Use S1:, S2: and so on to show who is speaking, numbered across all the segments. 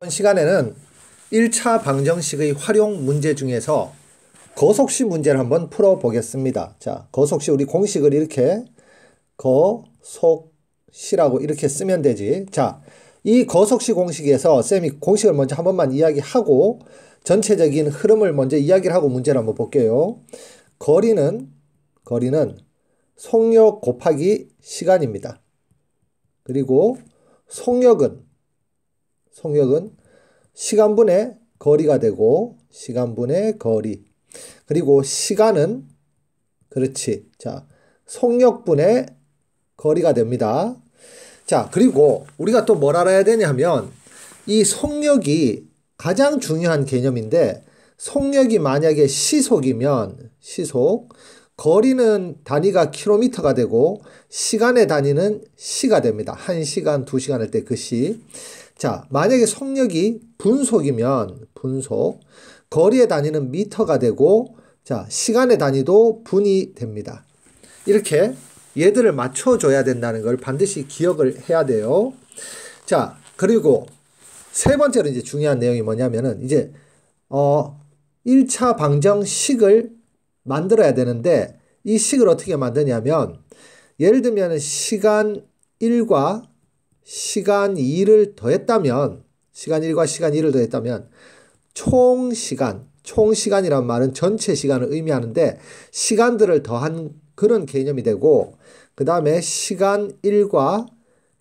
S1: 이번 시간에는 1차 방정식의 활용 문제 중에서 거속시 문제를 한번 풀어보겠습니다. 자, 거속시 우리 공식을 이렇게 거속시라고 이렇게 쓰면 되지. 자, 이 거속시 공식에서 쌤이 공식을 먼저 한 번만 이야기하고 전체적인 흐름을 먼저 이야기를 하고 문제를 한번 볼게요. 거리는 속력 곱하기 시간입니다. 그리고 속력은 시간분의 거리가 되고 시간분의 거리. 그리고 시간은 자, 속력분의 거리가 됩니다. 자, 그리고 우리가 또 뭘 알아야 되냐면 이 속력이 가장 중요한 개념인데 속력이 만약에 시속이면 거리는 단위가 킬로미터가 되고 시간의 단위는 시가 됩니다. 1시간, 2시간 할 때 그 시. 자, 만약에 속력이 분속이면 거리의 단위는 미터가 되고 자, 시간의 단위도 분이 됩니다. 이렇게 얘들을 맞춰줘야 된다는 걸 반드시 기억을 해야 돼요. 자, 그리고 세 번째로 이제 중요한 내용이 뭐냐면은 이제 1차 방정식을 만들어야 되는데 이 식을 어떻게 만드냐면 예를 들면 시간 1과 시간 2를 더했다면 총시간이란 말은 전체 시간을 의미하는데 시간들을 더한 그런 개념이 되고 그 다음에 시간 1과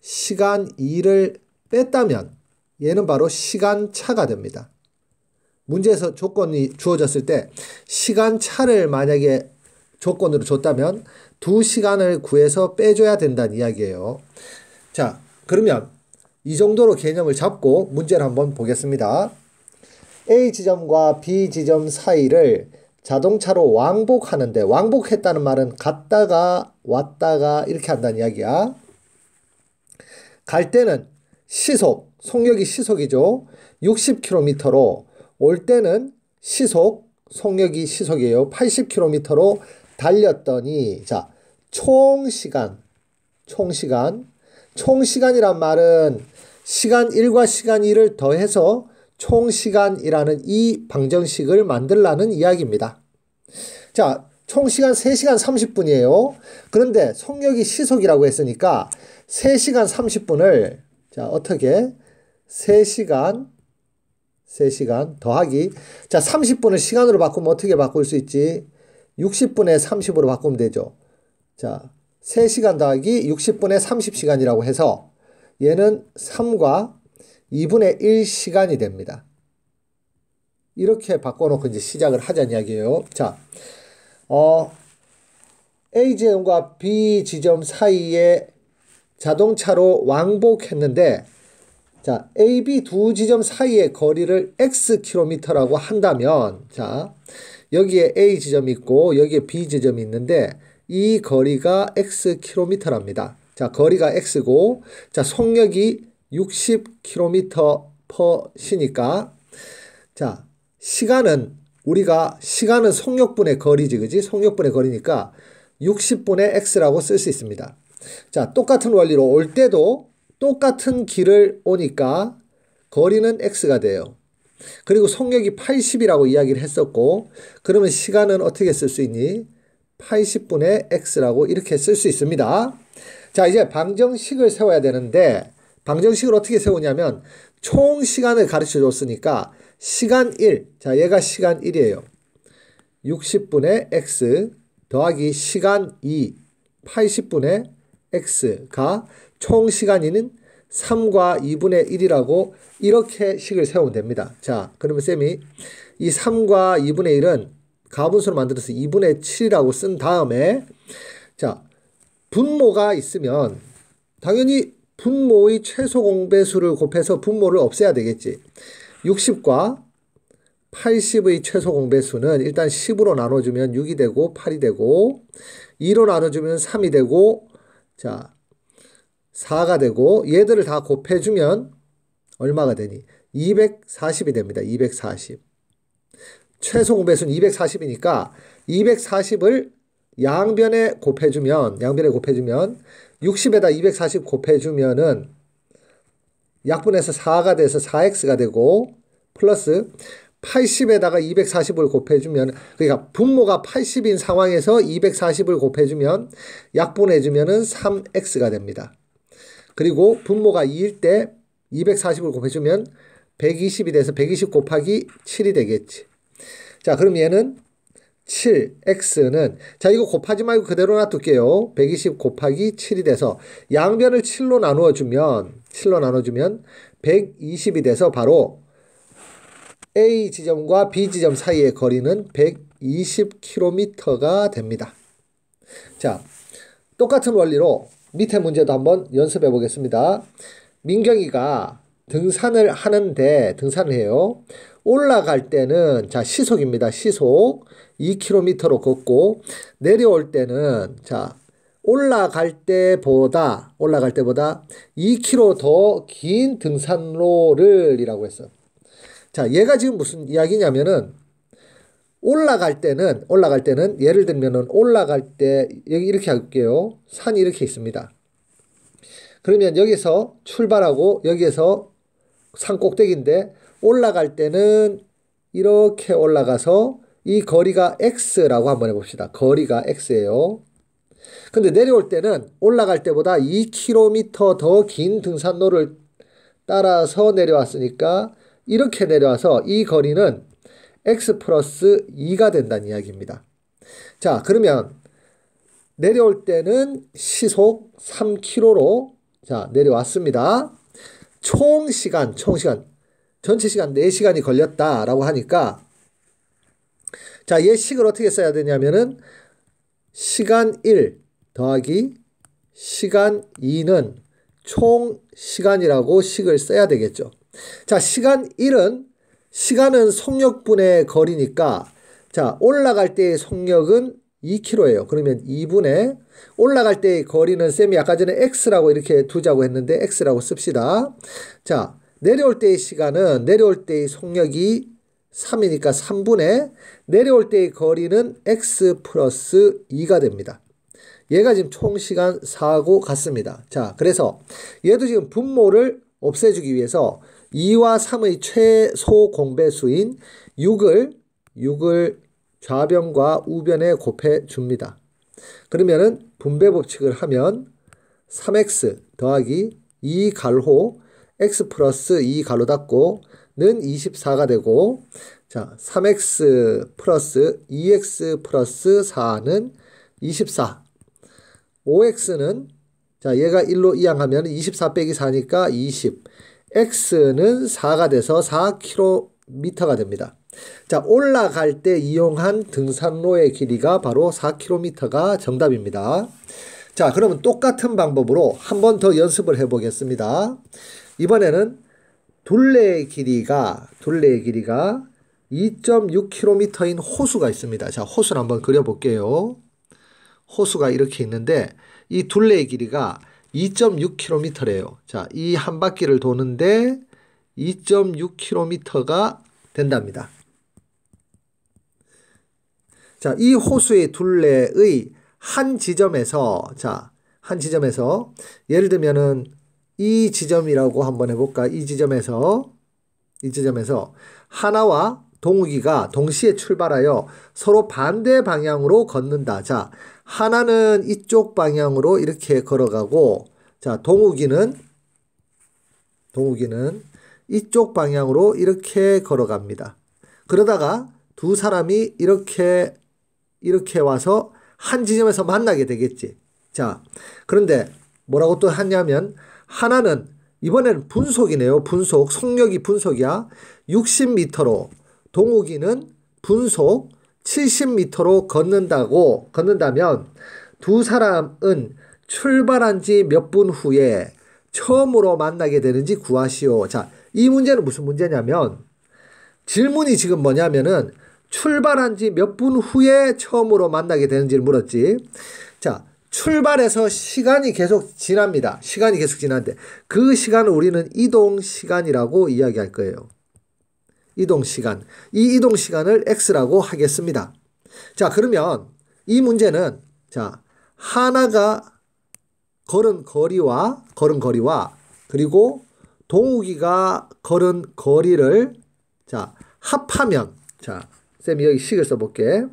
S1: 시간 2를 뺐다면 얘는 바로 시간차가 됩니다. 문제에서 조건이 주어졌을 때 시간차를 만약에 조건으로 줬다면 2시간을 구해서 빼줘야 된다는 이야기예요. 자, 그러면 이 정도로 개념을 잡고 문제를 한번 보겠습니다. A 지점과 B 지점 사이를 자동차로 왕복하는데 왕복했다는 말은 갔다가 왔다가 이렇게 한다는 이야기야. 갈 때는 속력이 시속이죠. 60km로 올 때는 속력이 시속이에요. 80km로 달렸더니 자, 총시간이란 말은 시간 1과 시간 2를 더해서 총시간이라는 이 방정식을 만들라는 이야기입니다. 자, 총시간 3시간 30분이에요. 그런데 속력이 시속이라고 했으니까 3시간 30분을 자, 어떻게 3시간 더하기 자, 30분을 시간으로 바꾸면 어떻게 바꿀 수 있지? 60분의 30으로 바꾸면 되죠. 자, 3시간 더하기 60분의 30시간이라고 해서 얘는 3과 2분의 1시간이 됩니다. 이렇게 바꿔놓고 이제 시작을 하자는 이야기예요. 자, A 지점과 B 지점 사이에 자동차로 왕복했는데 자, A, B 두 지점 사이의 거리를 Xkm라고 한다면 자, 여기에 A 지점이 있고 여기에 B 지점이 있는데 이 거리가 Xkm랍니다. 자, 거리가 X고 자, 속력이 60km/sh니까 자, 시간은 속력분의 거리지, 그지? 속력분의 거리니까 60분의 X라고 쓸 수 있습니다. 자, 똑같은 원리로 올 때도 똑같은 길을 오니까 거리는 X가 돼요. 그리고 속력이 80이라고 이야기를 했었고 그러면 시간은 어떻게 쓸 수 있니? 80분의 X라고 이렇게 쓸 수 있습니다. 자, 이제 방정식을 세워야 되는데 방정식을 어떻게 세우냐면 총 시간을 가르쳐 줬으니까 시간 1, 자, 얘가 시간 1이에요. 60분의 X 더하기 시간 2, 80분의 X가 총 시간이는 3과 2분의 1이라고 이렇게 식을 세우면 됩니다. 자, 그러면 쌤이 이 3과 2분의 1은 가분수로 만들어서 2분의 7이라고 쓴 다음에 자, 분모가 있으면 당연히 분모의 최소 공배수를 곱해서 분모를 없애야 되겠지. 60과 80의 최소 공배수는 일단 10으로 나눠주면 6이 되고 8이 되고 2로 나눠주면 3이 되고 자, 4가 되고 얘들을 다 곱해주면 얼마가 되니? 240이 됩니다. 240. 최소 공배수는 240이니까 240을 양변에 곱해주면 60에다 240 곱해주면은 약분해서 4가 돼서 4x가 되고 플러스 80에다가 240을 곱해주면 그러니까 분모가 80인 상황에서 240을 곱해주면 약분해주면은 3x가 됩니다. 그리고 분모가 2일 때 240을 곱해주면 120이 돼서 120 곱하기 7이 되겠지. 자, 그럼 얘는 7x는 자 이거 곱하지 말고 그대로 놔둘게요. 120 곱하기 7이 돼서 양변을 7로 나누어주면 120이 돼서 바로 A 지점과 B 지점 사이의 거리는 120km가 됩니다. 자, 똑같은 원리로 밑에 문제도 한번 연습해 보겠습니다. 민경이가 등산을 해요. 올라갈 때는 자 시속입니다. 시속 2km로 걷고 내려올 때는 자 올라갈 때보다 2km 더 긴 등산로를 이라고 했어. 자, 얘가 지금 무슨 이야기냐면은 올라갈 때는 예를 들면은 올라갈 때 여기 이렇게 할게요. 산이 이렇게 있습니다. 그러면 여기서 출발하고 여기에서 산 꼭대기인데 올라갈 때는 이렇게 올라가서 이 거리가 x라고 한번 해봅시다. 거리가 x예요. 근데 내려올 때는 올라갈 때보다 2km 더 긴 등산로를 따라서 내려왔으니까 이렇게 내려와서 이 거리는 x 플러스 2가 된다는 이야기입니다. 자, 그러면 내려올 때는 시속 3km로 자 내려왔습니다. 총 시간 전체 시간 4시간이 걸렸다라고 하니까 자, 얘 식을 어떻게 써야 되냐면은 시간 1 더하기 시간 2는 총 시간이라고 식을 써야 되겠죠. 자, 시간 1은 시간은 속력분의 거리니까 자, 올라갈 때의 속력은 2km예요. 그러면 2분의 올라갈 때의 거리는 쌤이 아까 전에 x라고 이렇게 두자고 했는데 x라고 씁시다. 자, 내려올 때의 시간은 내려올 때의 속력이 3이니까 3분의 내려올 때의 거리는 x 플러스 2가 됩니다. 얘가 지금 총 시간 4하고 같습니다. 자, 그래서 얘도 지금 분모를 없애주기 위해서 2와 3의 최소 공배수인 6을 좌변과 우변에 곱해줍니다. 그러면은 분배 법칙을 하면 3x 더하기 2가로 x 플러스 2가로 닫고 는 24가 되고 자 3x 플러스 2x 플러스 4는 24 5x는 자 얘가 1로 이항하면 24 빼기 4니까 20 x는 4가 돼서 4km가 됩니다. 자, 올라갈 때 이용한 등산로의 길이가 바로 4km가 정답입니다. 자, 그러면 똑같은 방법으로 한 번 더 연습을 해 보겠습니다. 이번에는 둘레의 길이가 2.6km인 호수가 있습니다. 자, 호수를 한번 그려 볼게요. 호수가 이렇게 있는데 이 둘레의 길이가 2.6km래요. 자, 이 한 바퀴를 도는데 2.6km가 된답니다. 자, 이 호수의 둘레의 한 지점에서 예를 들면은 이 지점이라고 한번 해볼까? 이 지점에서 하나와 동욱이가 동시에 출발하여 서로 반대 방향으로 걷는다. 자, 하나는 이쪽 방향으로 이렇게 걸어가고 자, 동욱이는 이쪽 방향으로 이렇게 걸어갑니다. 그러다가 두 사람이 이렇게 와서 한 지점에서 만나게 되겠지. 자, 그런데 뭐라고 또 하냐면 하나는 이번에는 분속이네요. 속력이 분속이야. 60m로 동욱이는 분속 70m로 걷는다면 두 사람은 출발한 지 몇 분 후에 처음으로 만나게 되는지 구하시오. 자, 이 문제는 무슨 문제냐면 질문이 지금 뭐냐면은 출발한 지 몇 분 후에 처음으로 만나게 되는지를 물었지. 자, 출발해서 시간이 계속 지납니다. 시간이 계속 지나는데 그 시간을 우리는 이동시간이라고 이야기할 거예요. 이동시간. 이 이동시간을 x라고 하겠습니다. 자, 그러면 이 문제는 자, 하나가 걸은 거리와 그리고 동욱이가 걸은 거리를 자 합하면 자 쌤이 여기 식을 써볼게.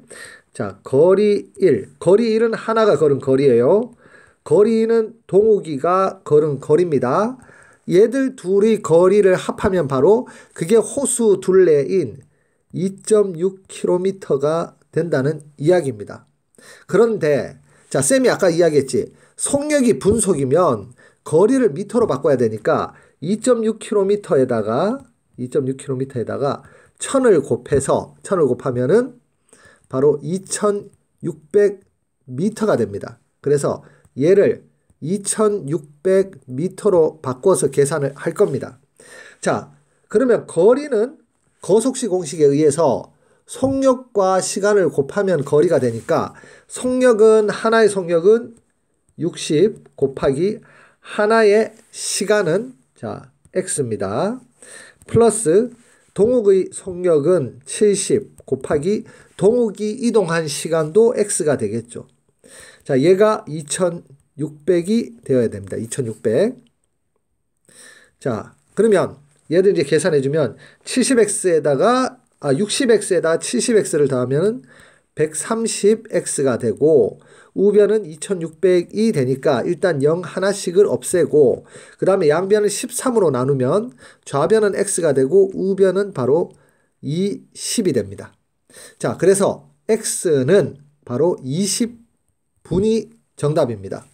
S1: 자 거리 1 거리 1은 하나가 걸은 거리예요. 거리 2는 동욱이가 걸은 거리입니다. 얘들 둘의 거리를 합하면 바로 그게 호수 둘레인 2.6km가 된다는 이야기입니다. 그런데 자 쌤이 아까 이야기했지. 속력이 분속이면 거리를 미터로 바꿔야 되니까 2.6km에다가 1000을 곱해서 1000을 곱하면은 바로 2600m가 됩니다. 그래서 얘를 2600m로 바꿔서 계산을 할 겁니다. 자, 그러면 거리는 거속시 공식에 의해서 속력과 시간을 곱하면 거리가 되니까 하나의 속력은 60 곱하기 하나의 시간은 자 x입니다. 플러스 동욱의 속력은 70 곱하기 동욱이 이동한 시간도 x가 되겠죠. 자, 얘가 2600이 되어야 됩니다. 2600. 자, 그러면 얘를 이제 계산해주면 60x에다가 70x를 더하면 130x가 되고 우변은 2600이 되니까 일단 0 하나씩을 없애고 그 다음에 양변을 13으로 나누면 좌변은 x가 되고 우변은 바로 20이 됩니다. 자, 그래서 x는 바로 20분이 정답입니다.